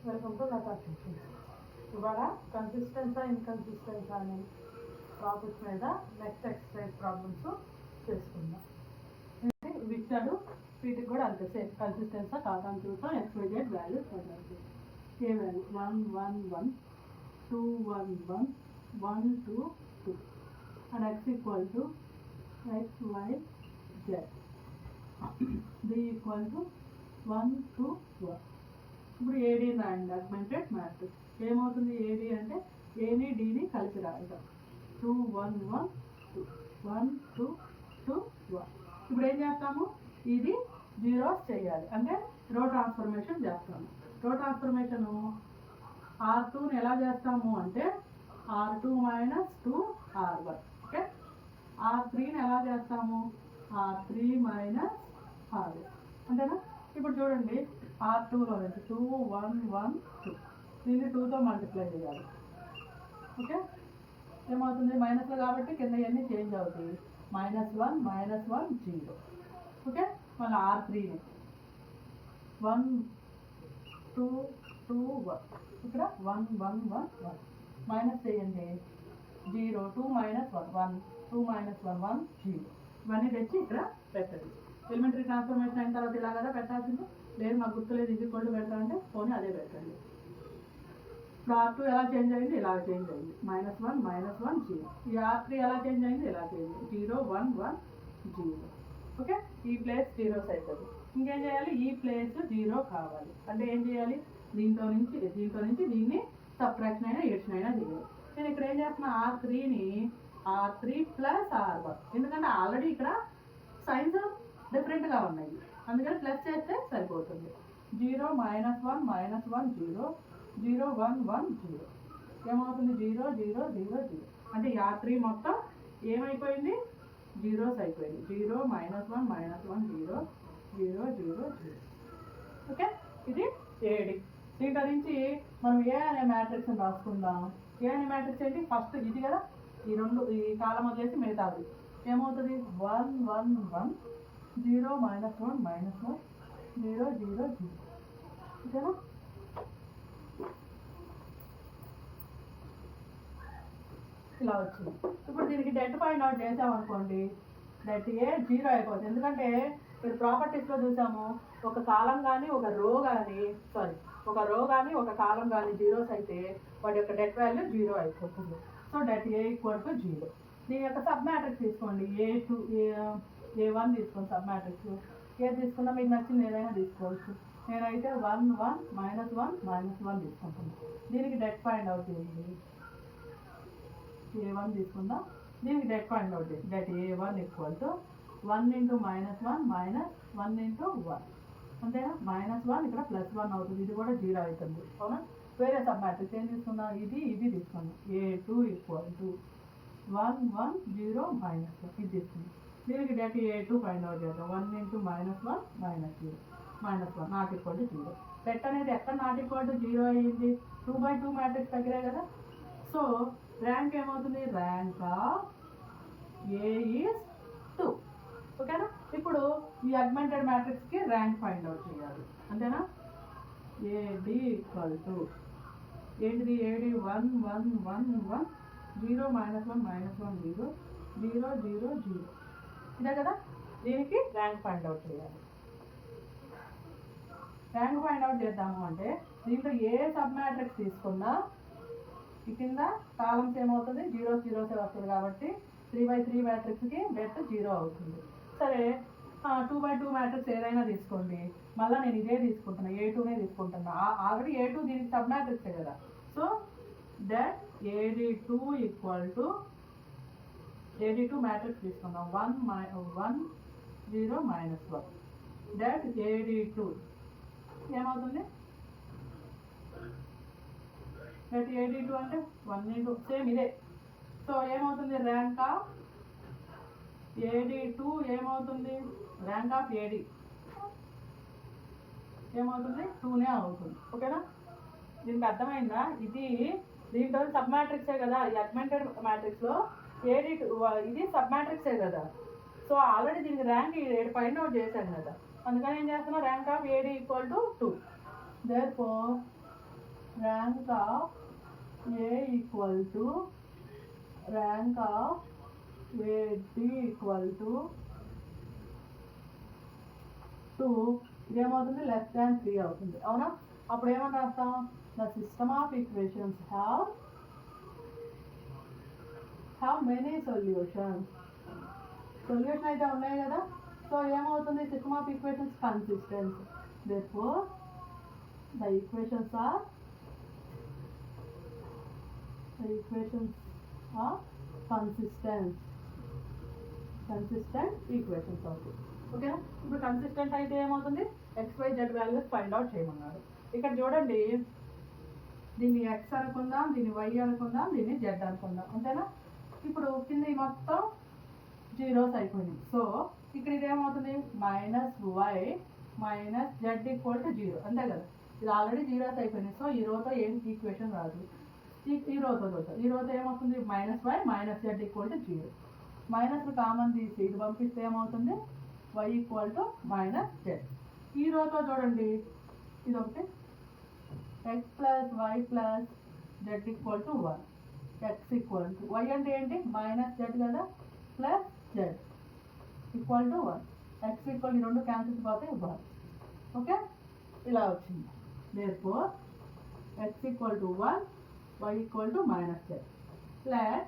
Welcome to Lata tuitions. ఇవాళ కన్సిస్టెన్సా ఇన్కన్సిస్టెన్సా అనే topic మీద నెక్స్ట్ ఎక్సర్సైజ్ ప్రాబ్లమ్స్ చేసుకుందాం. ఇవి ఇచ్చాడు, వీటికి కూడా అంతే సేమ్ కన్సిస్టెన్సా కాదని చూస్తాం. ఎక్స్వైజెడ్ వాల్యూస్ పొందాలి. A value 1 1 1 2 1 1 1 2 2 and x equal to x y z d equal to 1 2 1. ఇప్పుడు ఏడీ రాయండి, అగ్మెంటెడ్ మ్యాట్రిక్స్. ఏమవుతుంది ఏడీ అంటే ఏని డీని కలిపి రాయడం. 2 1 1 2 1 2 2 1. ఇప్పుడు ఏం చేస్తాము, ఇది జీరోస్ చేయాలి అంటే రో ట్రాన్స్ఫర్మేషన్ చేస్తాము. రో ట్రాన్స్ఫర్మేషను R2ని ఎలా చేస్తాము అంటే R2 మైనస్ 2 R1. ఓకే, R3ని ఎలా చేస్తాము R3 మైనస్ R1 అంతేనా. ఇప్పుడు చూడండి R2లో 2 1 1 2 దీన్ని 2తో మల్టిప్లై చేయాలి. ఓకే, ఏమవుతుంది మైనస్లో కాబట్టి కింద ఇవన్నీ చేంజ్ అవుతాయి. -1 -1 0. ఓకే, మళ్ళీ R3ని 1 2 2 1 ఇక్కడ 1 1 1 1 మైనస్ చేయండి 0 2 -1 1 2 -1 1 0. ఇవన్నీ తెచ్చి ఇక్కడ పెట్టండి. ఎలిమెంటరీ ట్రాన్స్ఫర్మేషన్ అయిన తర్వాత ఇలా కదా పెట్టాల్సింది. లేదు మాకు గుర్తులేదు, ఇది కొళ్ళు పెట్టాలంటే పోనీ అదే పెట్టండి. ఇప్పుడు R2 ఎలా చేంజ్ అయింది, ఇలా చేంజ్ అయింది. -1 -1 0. ఈ R3 ఎలా చేంజ్ అయింది, ఇలా చేంజ్ అయింది. 0 1 1 0. ఓకే, ఈ ప్లేస్ జీరోస్ అవుతుంది. ఇంకేం చేయాలి, ఈ ప్లేస్ 0 కావాలి అంటే ఏం చేయాలి, దీంతో నుంచి దీన్ని సబ్ట్రాక్షన్ అయినా ఎడిషన్ అయినా చేయాలి. నేను ఇక్కడ ఏం చేస్తున్నా R3ని R3 ప్లస్ R1, ఎందుకంటే ఆల్రెడీ ఇక్కడ సైన్స్ డిఫరెంట్గా ఉన్నాయి, అందుకని ప్లస్ చేస్తే సరిపోతుంది. 0 -1 -1 0 0 1 1 0. ఏమవుతుంది 0 0 0 0. అంటే ఈ R3 మొత్తం ఏమైపోయింది, జీరోస్ అయిపోయింది. 0 -1 -1 0 0 0 0. ఓకే, ఇది ఏడి. దీంట్లో నుంచి మనం ఏ అనే మ్యాట్రిక్స్ని రాసుకుందాం. ఏ అనే మ్యాట్రిక్స్ ఏంటి, ఫస్ట్ ఇది కదా, ఈ కాలం వదిలేసి మిగతాది ఏమవుతుంది 1 1 1 0 -1 -1 0 0 0. ఓకేనా, ఇలా వచ్చింది. ఇప్పుడు దీనికి డెట్ ఫైండ్ అవుట్ చేసామనుకోండి, డెట్ ఏ 0 అయిపోతుంది. ఎందుకంటే మీరు ప్రాపర్టీస్లో చూసాము, ఒక కాలం కానీ ఒక రో కానీ ఒక కాలం కానీ జీరోస్ అయితే వాటి యొక్క డెట్ వాల్యూ 0 అయిపోతుంది. So det A equal to 0. దీని యొక్క సబ్ మ్యాట్రిక్స్ తీసుకోండి. A2 A1 తీసుకోండి సబ్ మ్యాట్రిక్స్. ఏ తీసుకున్నా మీకు నచ్చింది ఏదైనా తీసుకోవచ్చు. నేనైతే 1 1 -1 -1 తీసుకుంటున్నాను. దీనికి డెట్ ఫైండ్ అవుట్ చేయండి. A1 తీసుకుందాం, దీనికి డెట్ ఫైండ్ అవుట్ చేయండి. డెట్ A1 ఈక్వల్ టు 1 × -1 -1 × 1 అంతేనా. -1 ఇక్కడ +1 అవుతుంది, ఇది కూడా 0 అవుతుంది. అవునా, వేరే సబ్ మ్యాట్రిక్స్ ఏం తీసుకుందాం, ఇది తీసుకుందాం. A2 ఈక్వల్ టు 1 1 0 -1 ఇది తీసుకుందాం. దీనికి డెట్ A2 ఫైండ్ అవుట్ చేద్దాం. 1 × -1 -0 -1 నాట్ ఈక్వల్ టు 0. డెట్ అనేది ఎక్కడ నాట్ ఈక్వల్ టు 0 అయ్యింది, 2/2 మ్యాట్రిక్స్ దగ్గరే కదా. సో ర్యాంక్ ఏమవుతుంది, ర్యాంక్ ఆఫ్ ఏ ఈజ్ 2. ఓకేనా. ఇప్పుడు ఈ అగ్మెంటెడ్ మ్యాట్రిక్స్కి ర్యాంక్ ఫైండ్ అవుట్ చేయాలి, అంతేనా. ఏడి ఈక్వల్ టు ఏంటిది, ఏడి 1 1 1 1 0 -1 -1 0 0 0 0 ఇదే కదా. దీనికి ర్యాంక్ ఫైండ్ అవుట్ చేయాలి. ర్యాంక్ ఫైండ్ అవుట్ చేద్దాము అంటే దీంట్లో ఏ సబ్ మ్యాట్రిక్స్ తీసుకున్నా ఈ కింద కాలమ్స్ ఏమవుతుంది, 0 0 వస్తుంది కాబట్టి 3/3 మ్యాట్రిక్స్కి డెట్ 0 అవుతుంది. సరే 2/2 మ్యాట్రిక్స్ ఏదైనా తీసుకోండి, మళ్ళీ నేను ఇదే తీసుకుంటున్నా, A2నే తీసుకుంటున్నా. ఆల్రెడీ A2 దీనికి సబ్ మ్యాట్రిక్సే కదా. So det AD2 equal to AD2 matrix తీసుకుందాం. 1 1 0 -1 డెట్ AD2 ఏమవుతుంది, డెట్ AD2 అంటే 1 × సేమ్ ఇదే. సో ఏమవుతుంది, ర్యాంక్ ఆఫ్ AD2 ఏమవుతుంది, ర్యాంక్ ఆఫ్ AD ఏమవుతుంది 2నే అవుతుంది. ఓకేనా, దీనికి అర్థమైందా. దీంట్లో సబ్ మ్యాట్రిక్సే కదా, ఈ అగ్మెంటెడ్ మ్యాట్రిక్స్లో AD2 ఇది సబ్ మ్యాట్రిక్సే కదా. సో ఆల్రెడీ దీనికి ర్యాంక్ 7 ఫైండ్ అవుట్ చేశాను కదా, అందుకని ఏం చేస్తున్నా, rank of AD equal to 2. Therefore rank of A equal to rank of AD equal to 2, ఇదేమవుతుంది లెస్ దాన్ 3 అవుతుంది అవునా. అప్పుడు ఏమని రాస్తాం, the system of equations have many solutions. Solution అయితే ఉన్నాయి కదా, సో ఏమవుతుంది system of equations consistent. therefore the equations are consistent equations అవుతుంది. ఓకేనా. ఇప్పుడు కన్సిస్టెంట్ అయితే ఏమవుతుంది, XYZ వాల్యూస్ ఫైండ్ అవుట్ చేయమన్నారు. ఇక్కడ చూడండి, దీన్ని X అనుకుందాం, దీన్ని Y అనుకుందాం, దీన్ని Z అనుకుందాం, అంతేనా. ఇప్పుడు కింద ఈ మొత్తం జీరోస్ అయిపోయింది. సో ఇక్కడ ఇదేమవుతుంది -y - z = 0, అంతే కదా. ఇది ఆల్రెడీ జీరోస్ అయిపోయింది. సో ఈ రోతో ఏం ఈక్వేషన్ రాదు. ఈ రోతో చూద్దాం. ఈ రోతో ఏమవుతుంది -y - z = 0. మైనస్ కామన్ తీసి ఇది పంపిస్తే ఏమవుతుంది y - z. ఈ రోతో చూడండి, ఇది ఒకటి x + y + z = 1. x = y అంటే ఏంటి -z కదా, ప్లస్ z = 1. x = ఈ రెండు క్యాన్సిల్ పోతే 1. ఓకే, ఇలా వచ్చింది. therefore x = 1, y = -z plus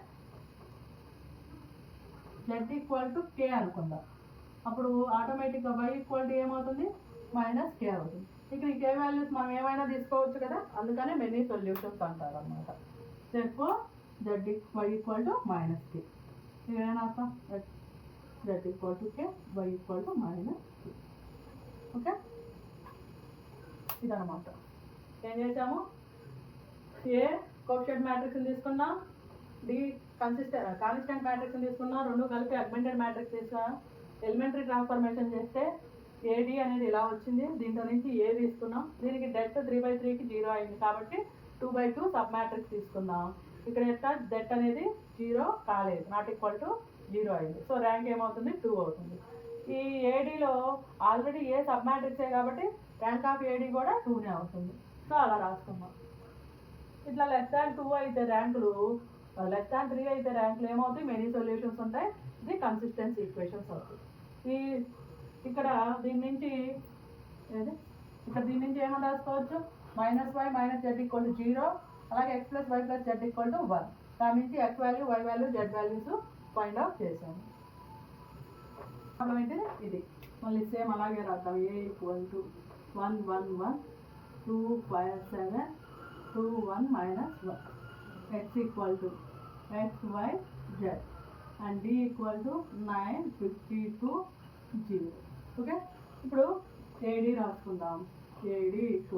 z = k అనుకుందాం. అప్పుడు ఆటోమేటిక్గా y = ఏమవుతుంది -k అవుతుంది. ఇక్కడ ఈ k వాల్యూస్ మనం ఏమైనా తీసుకోవచ్చు కదా, అందుకనే మెనీ సొల్యూషన్స్ అంటారు అన్నమాట. therefore y = -k. ఇదేనా z = k, y = -k. Okay, ఇదన్నమాట. ఏం చేసాము, ఏ కోఎఫిషియంట్ మ్యాట్రిక్స్ తీసుకున్నాం, డి కాన్స్టెంట్ మ్యాట్రిక్స్ తీసుకున్నాం, రెండు కలిపి అగ్మెంటెడ్ మ్యాట్రిక్స్ తీసుకున్నాం. ఎలిమెంటరీ ట్రాన్స్ఫర్మేషన్ చేస్తే ఏడి అనేది ఇలా వచ్చింది. దీంట్లో నుంచి ఏ తీసుకున్నాం, దీనికి డెట్ 3/3కి 0 అయింది కాబట్టి 2/2 సబ్ మ్యాట్రిక్స్ తీసుకున్నాం. ఇక్కడ ఎట్లా డెట్ అనేది 0 కాలేదు, ≠0 అయింది. సో ర్యాంక్ ఏమవుతుంది 2 అవుతుంది. ఈ ఏడీలో ఆల్రెడీ ఏ సబ్ మ్యాట్రిక్సే కాబట్టి ర్యాంక్ ఆఫ్ ఏడీ కూడా 2నే అవుతుంది. సో అలా రాసుకున్నాం. ఇట్లా <2 అయితే ర్యాంకులు, <3 అయితే ర్యాంకులు ఏమవుతాయి మెనీ సొల్యూషన్స్ ఉంటాయి. ఇది కన్సిస్టెన్సీ ఈక్వేషన్స్ అవుతుంది. ఇక్కడ దీని నుంచి ఏమని రాసుకోవచ్చు, -y - z = 0, అలాగే x + y + z = 1. దాని నుంచి x value, y value, z values find out చేసాము. ఇది మళ్ళీ సేమ్ అలాగే రాద్దాం. a = 1 1 1 2 5 7 2 1 - 1. x = x y z and d = 9 52 0. Okay, ఇప్పుడు ఏడి రాసుకుందాం. ఏడి =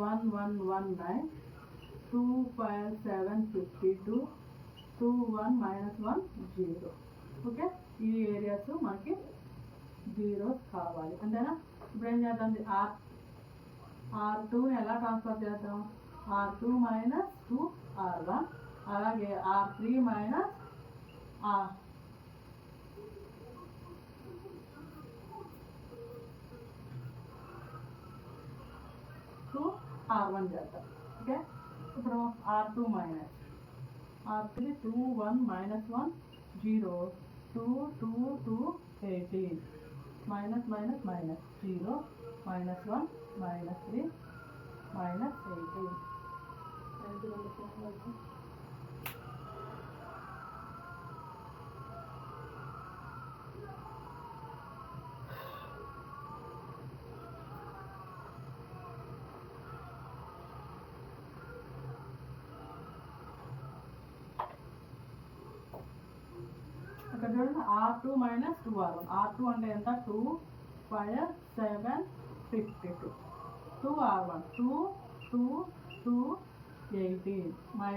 1 1 1 9 2 5 7 52 2 1 - 1 0. ఓకే, ఈ ఏరియాస్ మనకి జీరోస్ కావాలి, అంతేనా. ఇప్పుడు ఏం చేద్దాం, R2ని ఎలా ట్రాన్స్ఫర్ చేద్దాం, R2 - 2R1, అలాగే R3 - R1 చేద్దాం. ఓకే, ఇప్పుడు R2 R3 2 1 - 1 0 2 2 2 18 -, -, -0 -1 -3 -18. ఇక్కడ చూడండి, R2 - 2R1. R2 అంటే ఎంత, 2 5 7 52 2R1 2 2 2 18 -, -, -0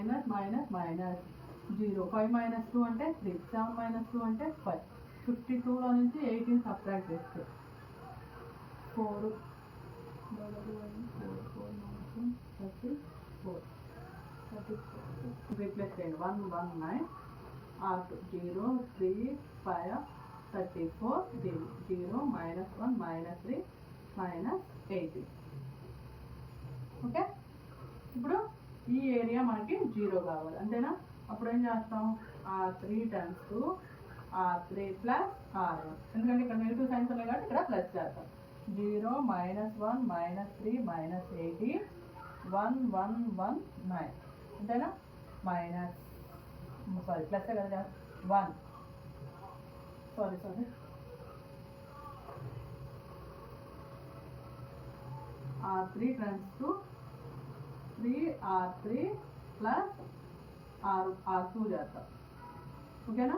5 - 2 అంటే 3 7 - 2 అంటే 5 52లో నుంచి 18 సబ్ట్రాక్ట్ చేస్తే 4 రీప్లేస్ చేయండి. 1 1 9 R2 0 3 5 34 0 -1 -3 -18. ఓకే, ఇప్పుడు ఈ ఏరియా మనకి 0 కావాలి అంతేనా. అప్పుడు ఏం చేస్తాం, R3 times 2 R3 plus R1, ఎందుకంటే ఇక్కడ నెగిటివ్ సైన్స్ ఉన్నాయి కాబట్టి ఇక్కడ ప్లస్ చేస్తాం. 0 -1 -3 -18 1 1 1 9 అంతేనా. ప్లస్ కదా 1 sorry R3 times 2 3R3 plus R2 చేస్తాం. ఓకేనా.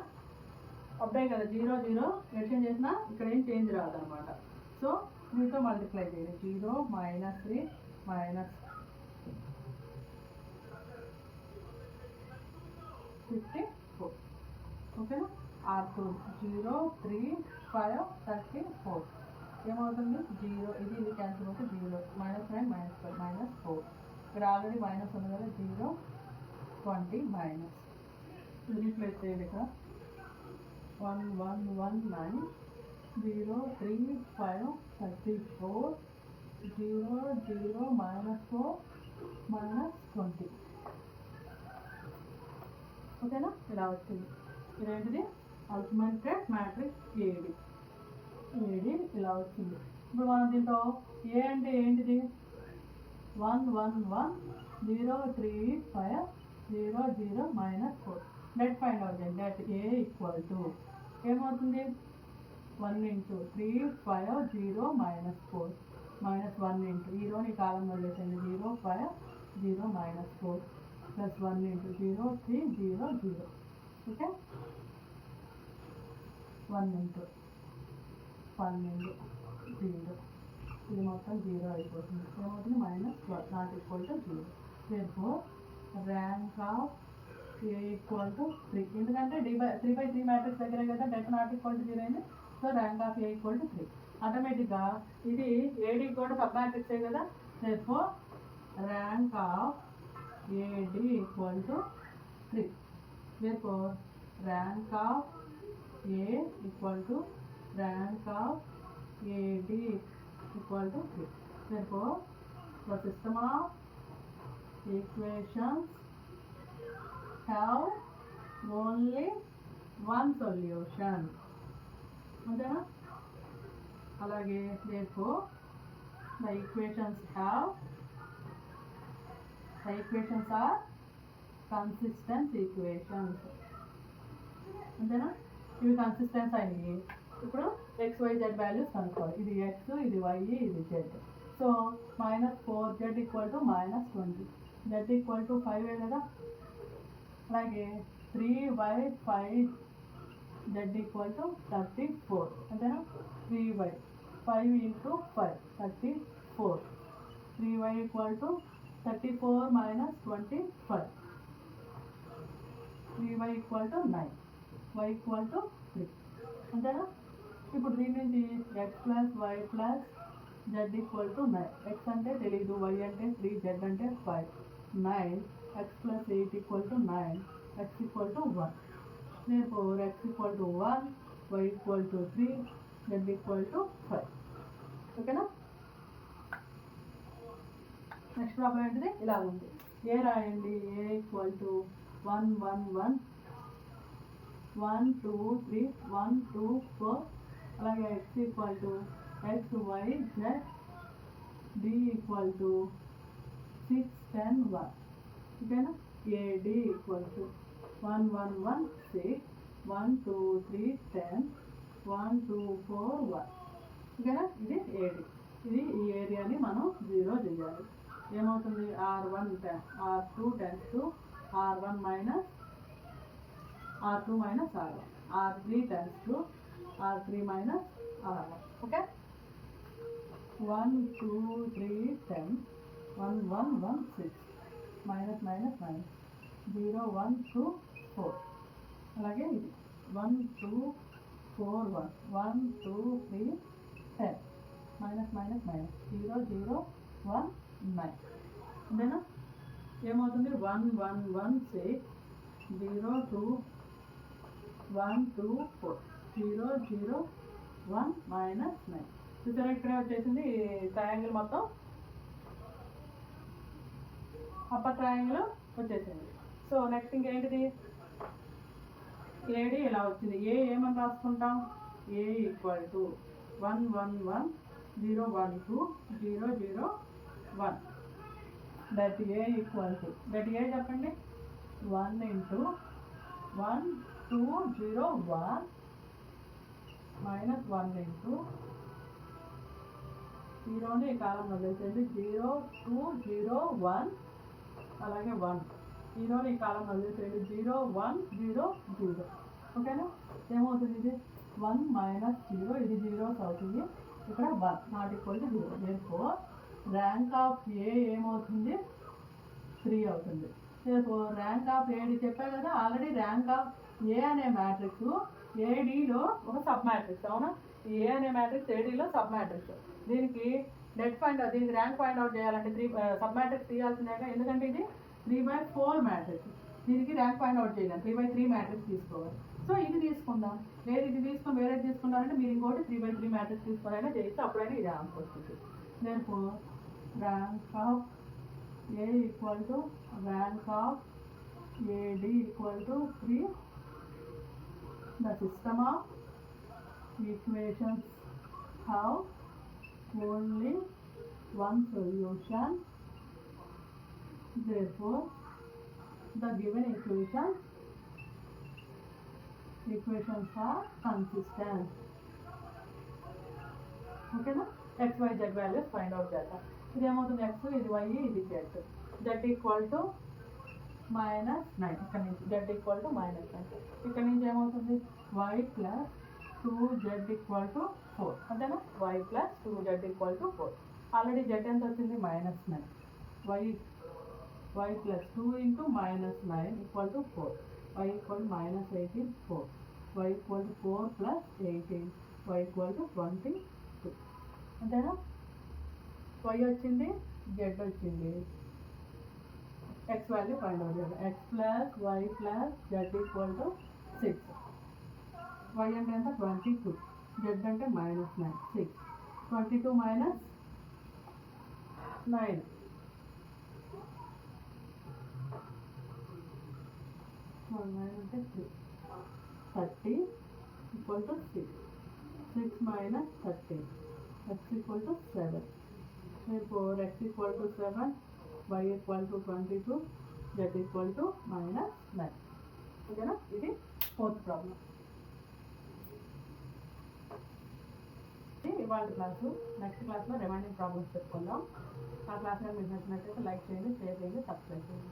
అప్పుడే కదా 0 0 ఎడిషన్ చేసినా ఇక్కడ ఏం చేంజ్ రాదు అనమాట. సో దీంతో మల్టిప్లై చేయాలి. 0 -3 -54 ఓకేనా. R2 0 3 5 34 ఏమవుతుంది 0 ఇది క్యాన్సిల్ అవుతుంది. 0 -9 -5 -4 ఇక్కడ ఆల్రెడీ మైనస్ ఉంది కదా 0 20 మైనస్ రీప్లేస్ చేయాలి. ఇక్కడ 1 1 1 9 0 3 5 34 0 0 -4 -20 ఓకేనా. ఇలా వచ్చింది. ఇదేంటిది అల్టిమేటెడ్ మ్యాట్రిక్స్ ఏడి ఇలా వచ్చింది. ఇప్పుడు మనం దీంతో ఏ అంటే ఏంటిది 1 1 1 0 3 5 0 0 -4 నెట్ ఫైండ్ అవుట్ చేయండి. నెట్ ఏ ఈక్వల్ టు ఏమవుతుంది 1 × 3 5 0 -4 -1 × ఈరోని కాలంలో చేసేయండి 0 5 0 -4 ప్లస్ 1 × 0 3 0 0 ఓకే. 1 × 12 0 ఇది మొత్తం 0 అయిపోతుంది. ఏమవుతుంది -12 not equal to 0. therefore rank of A equal to 3 ఎందుకంటే 3/3 మ్యాట్రిక్స్ దగ్గరే కదా డెట్ నాట్ ఈక్వల్ టు 0 అయింది. So rank of A equal to 3. ఆటోమేటిక్గా ఇది ఏడి కూడా సబ్ మ్యాట్రిక్సే కదా. therefore rank of AD equal to 3. therefore rank of A equal to rank of AD equal to 3. Therefore, the system of equations have only one solution. అంతేనా. అలాగే therefore the equations are consistent equations. అంతేనా. ఇవి consistence అయినాయి. ఇప్పుడు XYZ values కనుక్కోవాలి. ఇది X, ఇది Y, ఇది Z. So -4Z equal to -20 Z equal to 5 కదా. అలాగే 3Y 5Z ఈక్వల్ టు 34 అంతేనా. 3Y 5 × 5 34 3Y equal to 34 -25 3Y equal to 9 Y equal to 3 అంతేనా. ఇప్పుడు దీని నుంచి X + Y + Z equal to 9. X అంటే తెలీదు, Y అంటే 3, Z అంటే 5 9 X + 8 equal to 9 X equal to 1. therefore X equal to 1 Y equal to 3 Z equal to 5 ఓకేనా. Next problem ఏంటిది ఇలా ఉంది. ఏ రాయండి. ఏ ఈక్వల్ టు 1 1 1 1 2 3 1 2 4 అలాగే X equal to X Y Z D equal to 6 10 1 ఓకేనా. AD equal to 1 1 1 6 1 2 3 10 1 2 4 1 ఓకేనా. ఇది AD. ఇది ఈ ఏరియాని మనం 0 చేయాలి. ఏమవుతుంది R1 R2 times 2 R1 minus R2 minus R1 R3 times 2 R3 minus R1 okay. 1 2 3 10 1 1 1 6 minus minus minus 0 1 2 4 అలాగే ఇది 1 2 4 1 1 2 3 10 minus minus minus 0 0 1 9 అంతేనా. ఏమవుతుంది 1 1 1 6 0 2 1 2 4 0 0 1 minus 9 చూసారా. ఇక్కడ వచ్చేసింది ట్రయాంగిల్ మొత్తం అప్పర్ ట్రయాంగిల్ వచ్చేసింది. సో నెక్స్ట్ ఇంకేంటిది, ఏడి ఇలా వచ్చింది. ఏమని రాసుకుంటాం, A equal to 1 1 1 0 1 2 0 0 1. That A equal to, that A చెప్పండి, 1 ఇంటూ 1 2 0 1 మైనస్ 1 ఇంటూ 0ని ఈ కాలం వదిలేసేయండి, 0 2 0 1 అలాగే 1. 0ని ఈ కాలం వదిలేసేయండి, 0 1 0 0. ఓకేనా, ఏమవుతుంది, ఇది 1 మైనస్ 0, ఇది 0 అవుతుంది, ఇక్కడ 1 not equal to 0. therefore rank of A ఏమవుతుంది, 3 అవుతుంది. therefore ర్యాంక్ ఆఫ్ ఏడి చెప్పా కదా ఆల్రెడీ, ర్యాంక్ ఆఫ్ ఏ అనే మ్యాట్రిక్స్ ఏడీలో ఒక సబ్ మ్యాట్రిక్స్. అవునా, ఏ అనే మ్యాట్రిక్స్ ఏడీలో సబ్ మ్యాట్రిక్స్. దీనికి దీనికి ర్యాంక్ ఫైండ్ అవుట్ చేయాలంటే 3 సబ్ మ్యాట్రిక్స్ తీయాల్సిందేగా, ఎందుకంటే ఇది 3/4 మ్యాట్రిక్స్. దీనికి ర్యాంక్ ఫైండ్ అవుట్ చేయాలి, 3/3 మ్యాట్రిక్స్ తీసుకోవాలి. సో ఇది తీసుకుందాం, లేదు ఇది తీసుకొని వేరేది తీసుకున్నారంటే మీరు ఇంకోటి 3/3 మ్యాట్రిక్స్ తీసుకునైనా చేయొచ్చు, అప్పుడైనా ఇది ఆన్సర్ వస్తుంది. therefore rank of A equal to rank of AD equal to 3. the system of equations have only one solution, therefore the given equations are consistent. ఓకేనా, x y z values find out చేద్దాం. ఇది ఏమవుతుంది, X, ఇది why, ఇది Z. Z equal to -9, ఇక్కడ నుంచి Z equal to -9. ఇక్కడ నుంచి ఏమవుతుంది, why plus 2z equal to 4. అంతేనా, y plus 2z equal to 4. Already z ఎంత వచ్చింది, -9. Y plus 2 into -9 equal to 4. Y equal -18 4. Y equal to 4 plus 18. Y equal to 22. అంతేనా, y వచ్చింది, జెడ్ వచ్చింది, x value find out చేయాలి. X plus y plus z equal to 6. Y అంటే ఎంత, 22. Z అంటే -9, 6. 22 minus 9, 9 అంటే 3. 30 equal to 6. 6 minus 13, x equal to 7. therefore x equal to 7, y equal to 22, z equal to -9. ఓకేనా, ఇది 4th problem. ఇవాళ class, next క్లాస్లో remaining problems చెప్పుకుందాం. ఆ క్లాస్ మీకు నచ్చినట్లయితే లైక్ చేయండి, షేర్ చేయండి, సబ్స్క్రైబ్ చేయండి.